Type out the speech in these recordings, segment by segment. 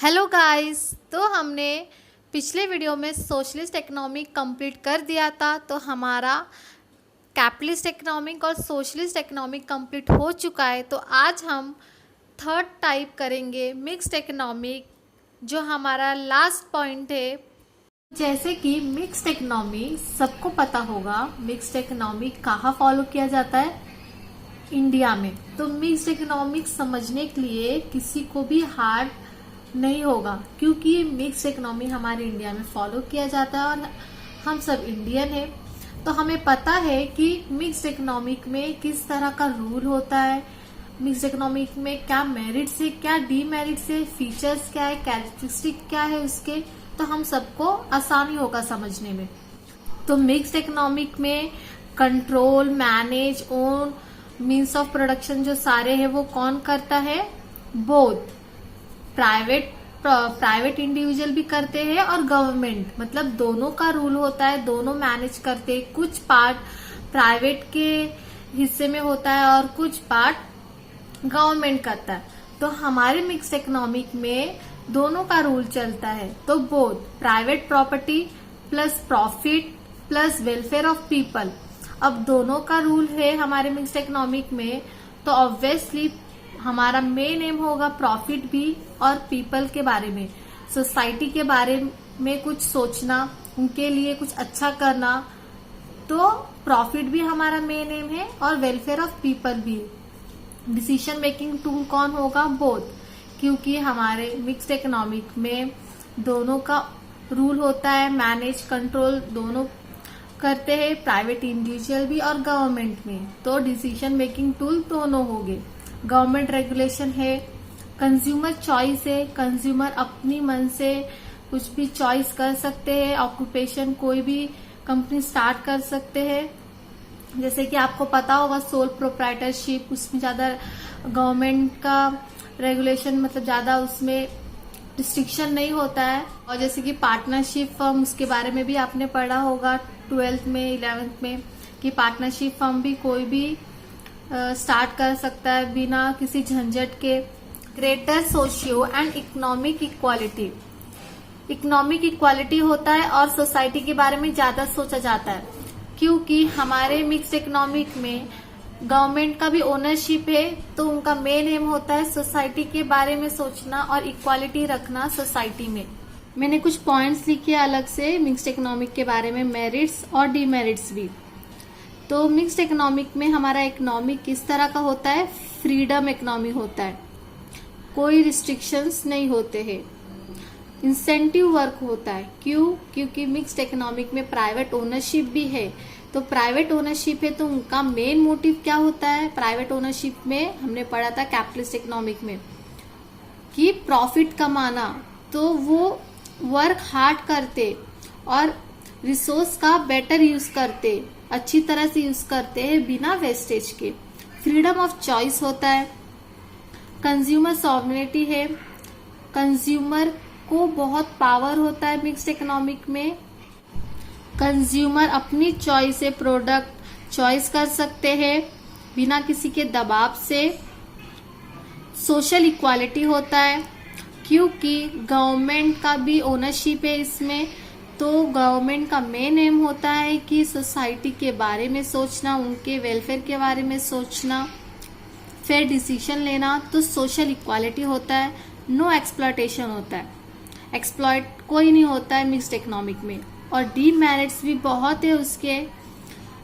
Hello guys. तो हमने पिछले वीडियो में सोशलिस्ट इकोनॉमिक कंप्लीट कर दिया था। तो हमारा कैपिटलिस्ट इकोनॉमिक और सोशलिस्ट इकोनॉमिक कंप्लीट हो चुका है। तो आज हम थर्ड टाइप करेंगे, मिक्स्ड इकोनॉमिक, जो हमारा लास्ट पॉइंट है। जैसे कि मिक्स्ड इकोनॉमी सबको पता होगा, मिक्स्ड इकोनॉमिक कहाँ फॉलो किया जाता है? इंडिया में। तो मिक्स्ड इकोनॉमिक समझने के लिए किसी को भी हार्ड नहीं होगा, क्योंकि मिक्स इकोनॉमी हमारे इंडिया में फॉलो किया जाता है और हम सब इंडियन हैं। तो हमें पता है कि मिक्स इकोनॉमिक में किस तरह का रूल होता है, मिक्स इकोनॉमिक में क्या मेरिट्स है, क्या डीमेरिट्स है, फीचर्स क्या है, कैरेक्टरिस्टिक क्या है उसके। तो हम सबको आसानी होगा समझने में। तो मिक्स इकोनॉमिक में control, manage, own, means of production जो सारे हैं वो कौन करता है? बोथ प्राइवेट इंडिविजुअल भी करते हैं और गवर्नमेंट, मतलब दोनों का रूल होता है, दोनों मैनेज करते हैं। कुछ पार्ट प्राइवेट के हिस्से में होता है और कुछ पार्ट गवर्नमेंट करता है। तो हमारे मिक्स इकोनॉमिक में दोनों का रूल चलता है। तो both private property plus profit plus welfare of people. अब दोनों का रूल है हमारे मिक्स इकोनॉमिक में, तो ऑब्वियसली हमारा मेन एम होगा प्रॉफिट भी और पीपल के बारे में, सोसाइटी के बारे में कुछ सोचना, उनके लिए कुछ अच्छा करना। तो प्रॉफिट भी हमारा मेन एम है और वेलफेयर ऑफ पीपल भी। डिसीजन मेकिंग टूल कौन होगा? बोथ, क्योंकि हमारे मिक्स्ड इकोनॉमिक में दोनों का रूल होता है, मैनेज कंट्रोल दोनों करते हैं, प्राइवेट इंडिविजुअल भी और गवर्नमेंट में। तो डिसीजन मेकिंग टूल दोनों हो गए। गवर्नमेंट रेगुलेशन है, कंज्यूमर चॉइस है, कंज्यूमर अपनी मन से कुछ भी चॉइस कर सकते हैं, ऑक्यूपेशन कोई भी कंपनी स्टार्ट कर सकते हैं। जैसे कि आपको पता होगा सोल प्रोप्राइटरशिप, उसमें ज्यादा गवर्नमेंट का रेगुलेशन, मतलब ज्यादा उसमें रिस्ट्रिक्शन नहीं होता है। और जैसे कि पार्टनरशिप फर्म, उसके बारे में भी आपने पढ़ा होगा 12th में 11th में, कि पार्टनरशिप फर्म भी कोई भी स्टार्ट कर सकता है बिना किसी झंझट के। Greater socio and economic equality, economic equality होता है और सोसाइटी के बारे में ज्यादा सोचा जाता है, क्योंकि हमारे मिक्स्ड इकोनॉमिक में गवर्नमेंट का भी ओनरशिप है। तो उनका मेन एम होता है सोसाइटी के बारे में सोचना और इक्वालिटी रखना सोसाइटी में। मैंने कुछ पॉइंट्स लिखे अलग से मिक्स्ड इकोनॉमिक के बारे में, मेरिट्स और डीमेरिट्स भी। तो मिक्स्ड इकोनॉमिक में हमारा इकोनॉमिक किस तरह का होता है? फ्रीडम इकोनॉमी होता है, कोई रिस्ट्रिक्शंस नहीं होते हैं, इंसेंटिव वर्क होता है। क्यों? क्योंकि मिक्स्ड इकोनॉमिक में प्राइवेट ओनरशिप भी है। तो प्राइवेट ओनरशिप है तो उनका मेन मोटिव क्या होता है? प्राइवेट ओनरशिप में हमने पढ़ा था कैपिटलिस्ट इकोनॉमिक में कि प्रॉफिट कमाना। तो वो वर्क हार्ड करते और रिसोर्स का बेटर यूज करते, अच्छी तरह से यूज करते हैं बिना वेस्टेज के। फ्रीडम ऑफ चॉइस होता है, कंज्यूमर सॉवरेनिटी है, कंज्यूमर को बहुत पावर होता है मिक्स्ड इकोनॉमिक में। कंज्यूमर अपनी चॉइस से प्रोडक्ट चॉइस कर सकते हैं बिना किसी के दबाव से। सोशल इक्वालिटी होता है, क्योंकि गवर्नमेंट का भी ओनरशिप है इसमें। तो गवर्नमेंट का मेन एम होता है कि सोसाइटी के बारे में सोचना, उनके वेलफेयर के बारे में सोचना, फेयर डिसीजन लेना। तो सोशल इक्वालिटी होता है, नो एक्सप्लॉयटेशन होता है, एक्सप्लॉयट कोई नहीं होता है मिक्स्ड इकोनॉमिक में। और डीमेरिट्स भी बहुत है उसके।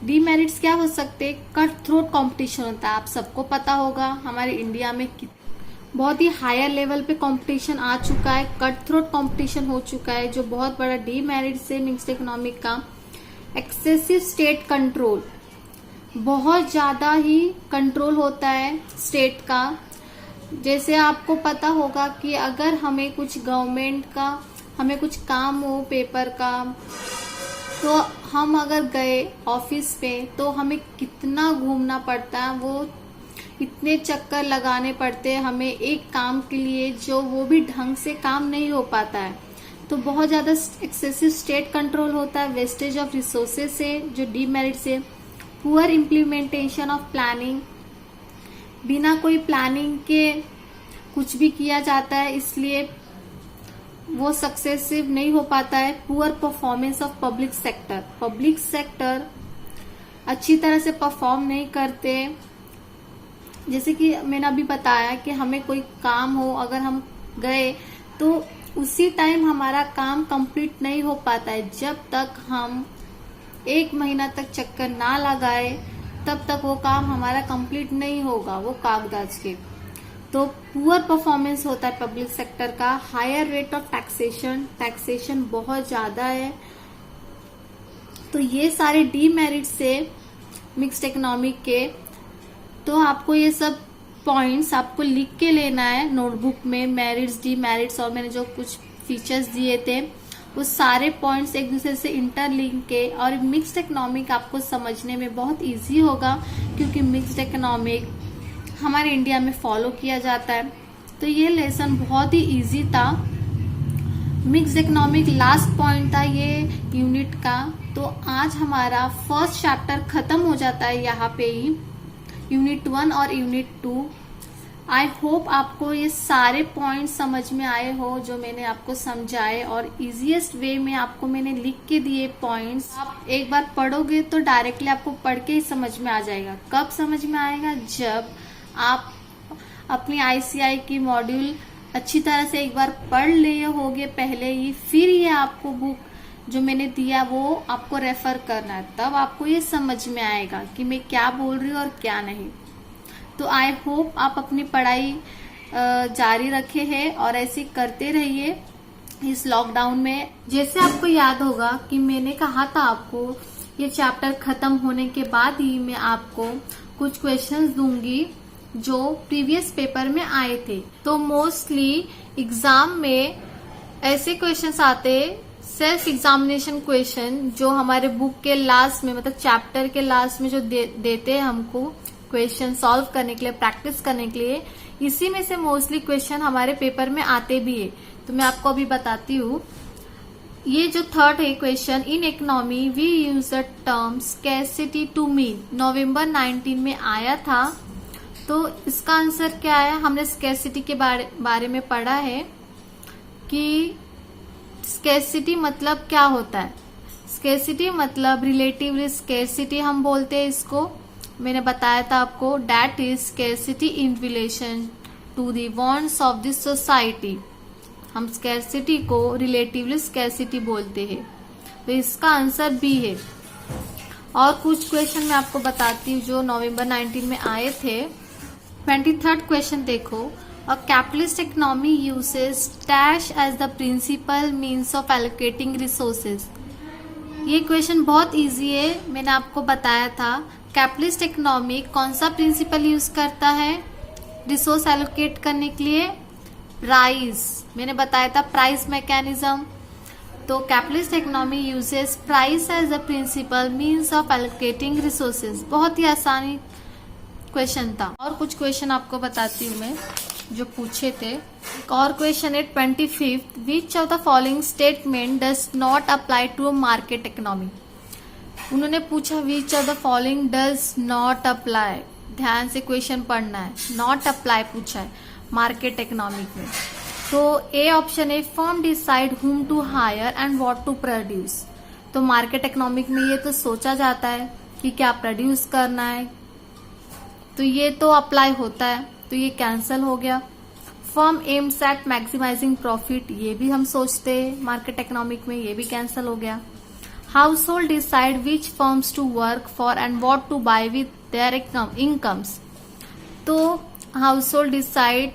डीमेरिट्स क्या हो सकते? कट थ्रोट कॉम्पिटिशन होता है। आप सबको पता होगा हमारे इंडिया में बहुत ही हायर लेवल पे कंपटीशन आ चुका है, कट थ्रोट कंपटीशन हो चुका है, जो बहुत बड़ा डीमेरिट से मिक्स्ड इकोनॉमिक का। एक्सेसिव स्टेट कंट्रोल, बहुत ज्यादा ही कंट्रोल होता है स्टेट का। जैसे आपको पता होगा कि अगर हमें कुछ गवर्नमेंट का, हमें कुछ काम हो पेपर का, तो हम अगर गए ऑफिस पे तो हमें कितना घूमना पड़ता है, वो इतने चक्कर लगाने पड़ते हैं हमें एक काम के लिए, जो वो भी ढंग से काम नहीं हो पाता है। तो बहुत ज्यादा एक्सेसिव स्टेट कंट्रोल होता है, वेस्टेज ऑफ रिसोर्सेज से, जो डीमेरिट से। पुअर इम्प्लीमेंटेशन ऑफ प्लानिंग, बिना कोई प्लानिंग के कुछ भी किया जाता है, इसलिए वो सक्सेसिव नहीं हो पाता है। Poor performance of public sector, public sector अच्छी तरह से परफॉर्म नहीं करते। जैसे कि मैंने अभी बताया कि हमें कोई काम हो, अगर हम गए तो उसी टाइम हमारा काम कंप्लीट नहीं हो पाता है। जब तक हम 1 महीना तक चक्कर ना लगाए तब तक वो काम हमारा कंप्लीट नहीं होगा, वो कागजात के। तो पुअर परफॉर्मेंस होता है पब्लिक सेक्टर का। Higher rate of taxation, taxation बहुत ज्यादा है। तो ये सारे डीमेरिट्स से मिक्स्ड इकोनॉमिक के। तो आपको ये सब पॉइंट्स आपको लिख के लेना है नोटबुक में, मेरिट्स, डीमेरिट्स, और मैंने जो कुछ फीचर्स दिए थे वो सारे पॉइंट्स एक दूसरे से इंटरलिंक के। और मिक्स्ड इकोनॉमिक आपको समझने में बहुत इजी होगा, क्योंकि मिक्स्ड इकोनॉमिक हमारे इंडिया में फॉलो किया जाता है। तो ये लेसन बहुत ही इजी था। मिक्स्ड इकोनॉमिक लास्ट पॉइंट था ये यूनिट का। तो आज हमारा फर्स्ट चैप्टर खत्म हो जाता है यहाँ पे ही, यूनिट 1 और यूनिट 2। आई होप आपको ये सारे पॉइंट समझ में आए हो जो मैंने आपको समझाए, और इजीएस्ट वे में आपको मैंने लिख के दिए पॉइंट्स। आप एक बार पढ़ोगे तो डायरेक्टली आपको पढ़ के ही समझ में आ जाएगा। कब समझ में आएगा? जब आप अपनी आईसीआई की मॉड्यूल अच्छी तरह से एक बार पढ़ लिए होगे पहले ही, फिर ये आपको बुक जो मैंने दिया वो आपको रेफर करना है, तब आपको ये समझ में आएगा कि मैं क्या बोल रही हूँ और क्या नहीं। तो आई होप आप अपनी पढ़ाई जारी रखे हैं और ऐसे करते रहिए इस लॉकडाउन में। जैसे आपको याद होगा कि मैंने कहा था आपको ये चैप्टर खत्म होने के बाद ही मैं आपको कुछ क्वेश्चंस दूंगी जो प्रीवियस पेपर में आए थे। तो मोस्टली एग्जाम में ऐसे क्वेश्चंस आते, सेल्फ एग्जामिनेशन क्वेश्चन, जो हमारे बुक के लास्ट में, मतलब चैप्टर के लास्ट में जो देते हैं हमको क्वेश्चन सॉल्व करने के लिए, प्रैक्टिस करने के लिए। इसी में से मोस्टली क्वेश्चन हमारे पेपर में आते भी है। तो मैं आपको अभी बताती हूँ। ये जो थर्ड है question, in economy we use the term scarcity to mean, नवंबर 19 में आया था। तो इसका आंसर क्या है? हमने स्कैरसिटी के बारे में पढ़ा है कि स्कैरसिटी मतलब क्या होता है। स्कैरसिटी मतलब रिलेटिवली स्कैरसिटी हम बोलते हैं इसको। मैंने बताया था आपको, that is scarcity in relation to the wants of the society. हम स्कैरसिटी को रिलेटिवली स्कैरसिटी बोलते हैं। तो इसका आंसर बी है। और कुछ क्वेश्चन मैं आपको बताती हूँ जो नवंबर 19 में आए थे। 23rd क्वेश्चन देखो, A capitalist economy uses dash as the principal means of allocating resources। ये क्वेश्चन बहुत इजी है, मैंने आपको बताया था। कैपिटलिस्ट इकोनॉमी कौन सा प्रिंसिपल यूज करता है रिसोर्स एलोकेट करने के लिए? प्राइस। मैंने बताया था प्राइस मैकेनिज्म। तो capitalist economy uses price as the principal means of allocating resources. बहुत ही आसानी क्वेश्चन था। और कुछ क्वेश्चन आपको बताती हूँ मैं जो पूछे थे। एक और क्वेश्चन है 25th, which of the following statement does not apply to market economy. उन्होंने पूछा which of the following does not apply. ध्यान से क्वेश्चन पढ़ना है। नॉट अप्लाई पूछा है मार्केट इकोनॉमिक में। तो ए ऑप्शन है, firm decide whom to hire and what to produce. तो मार्केट इकोनॉमिक में ये तो सोचा जाता है कि क्या प्रोड्यूस करना है, तो ये तो अप्लाई होता है, तो ये कैंसल हो गया। Firm aims at maximizing profit, ये भी हम सोचते हैं मार्केट इकोनॉमिक में, ये भी कैंसल हो गया। Household decide which firms to work for and what to buy with their incomes. तो हाउस होल्ड डिसाइड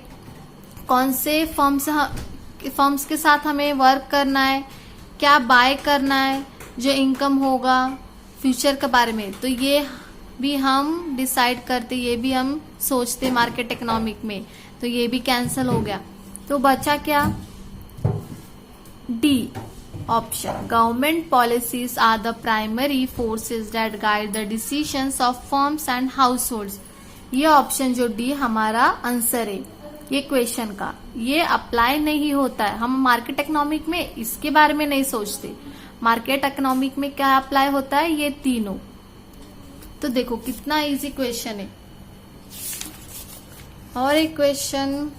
कौन से फर्म्स के साथ हमें वर्क करना है, क्या बाय करना है, जो इनकम होगा फ्यूचर के बारे में, तो ये भी हम डिसाइड करते, ये भी हम सोचते मार्केट इकोनॉमिक में, तो ये भी कैंसल हो गया। तो बचा क्या? D option, government policies are the primary forces that guide the decisions of firms and households. ये ऑप्शन जो डी हमारा आंसर है ये क्वेश्चन का। ये अप्लाई नहीं होता है, हम मार्केट इकोनॉमिक में इसके बारे में नहीं सोचते। मार्केट इकोनॉमिक में क्या अप्लाई होता है? ये तीनों। तो देखो कितना इजी क्वेश्चन है। और एक क्वेश्चन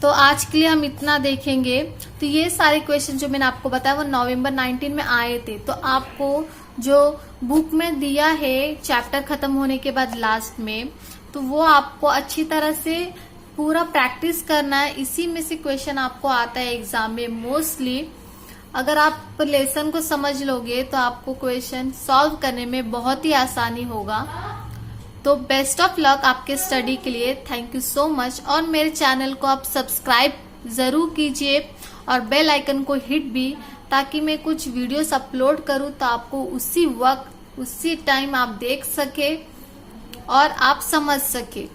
तो आज के लिए हम इतना देखेंगे। तो ये सारे क्वेश्चन जो मैंने आपको बताया वो नवंबर 19 में आए थे। तो आपको जो बुक में दिया है चैप्टर खत्म होने के बाद लास्ट में, तो वो आपको अच्छी तरह से पूरा प्रैक्टिस करना है। इसी में से क्वेश्चन आपको आता है एग्जाम में मोस्टली। अगर आप लेसन को समझ लोगे तो आपको क्वेश्चन सॉल्व करने में बहुत ही आसानी होगा। तो बेस्ट ऑफ लक आपके स्टडी के लिए। Thank you so much. और मेरे चैनल को आप सब्सक्राइब जरूर कीजिए और बेल आइकन को हिट भी, ताकि मैं कुछ वीडियोस अपलोड करूं तो आपको उसी वक्त उसी टाइम आप देख सके और आप समझ सके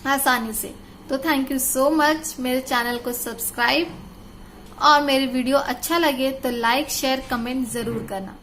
आसानी से। तो थैंक यू सो मच। मेरे चैनल को सब्सक्राइब और मेरे वीडियो अच्छा लगे तो लाइक शेयर कमेंट जरूर करना।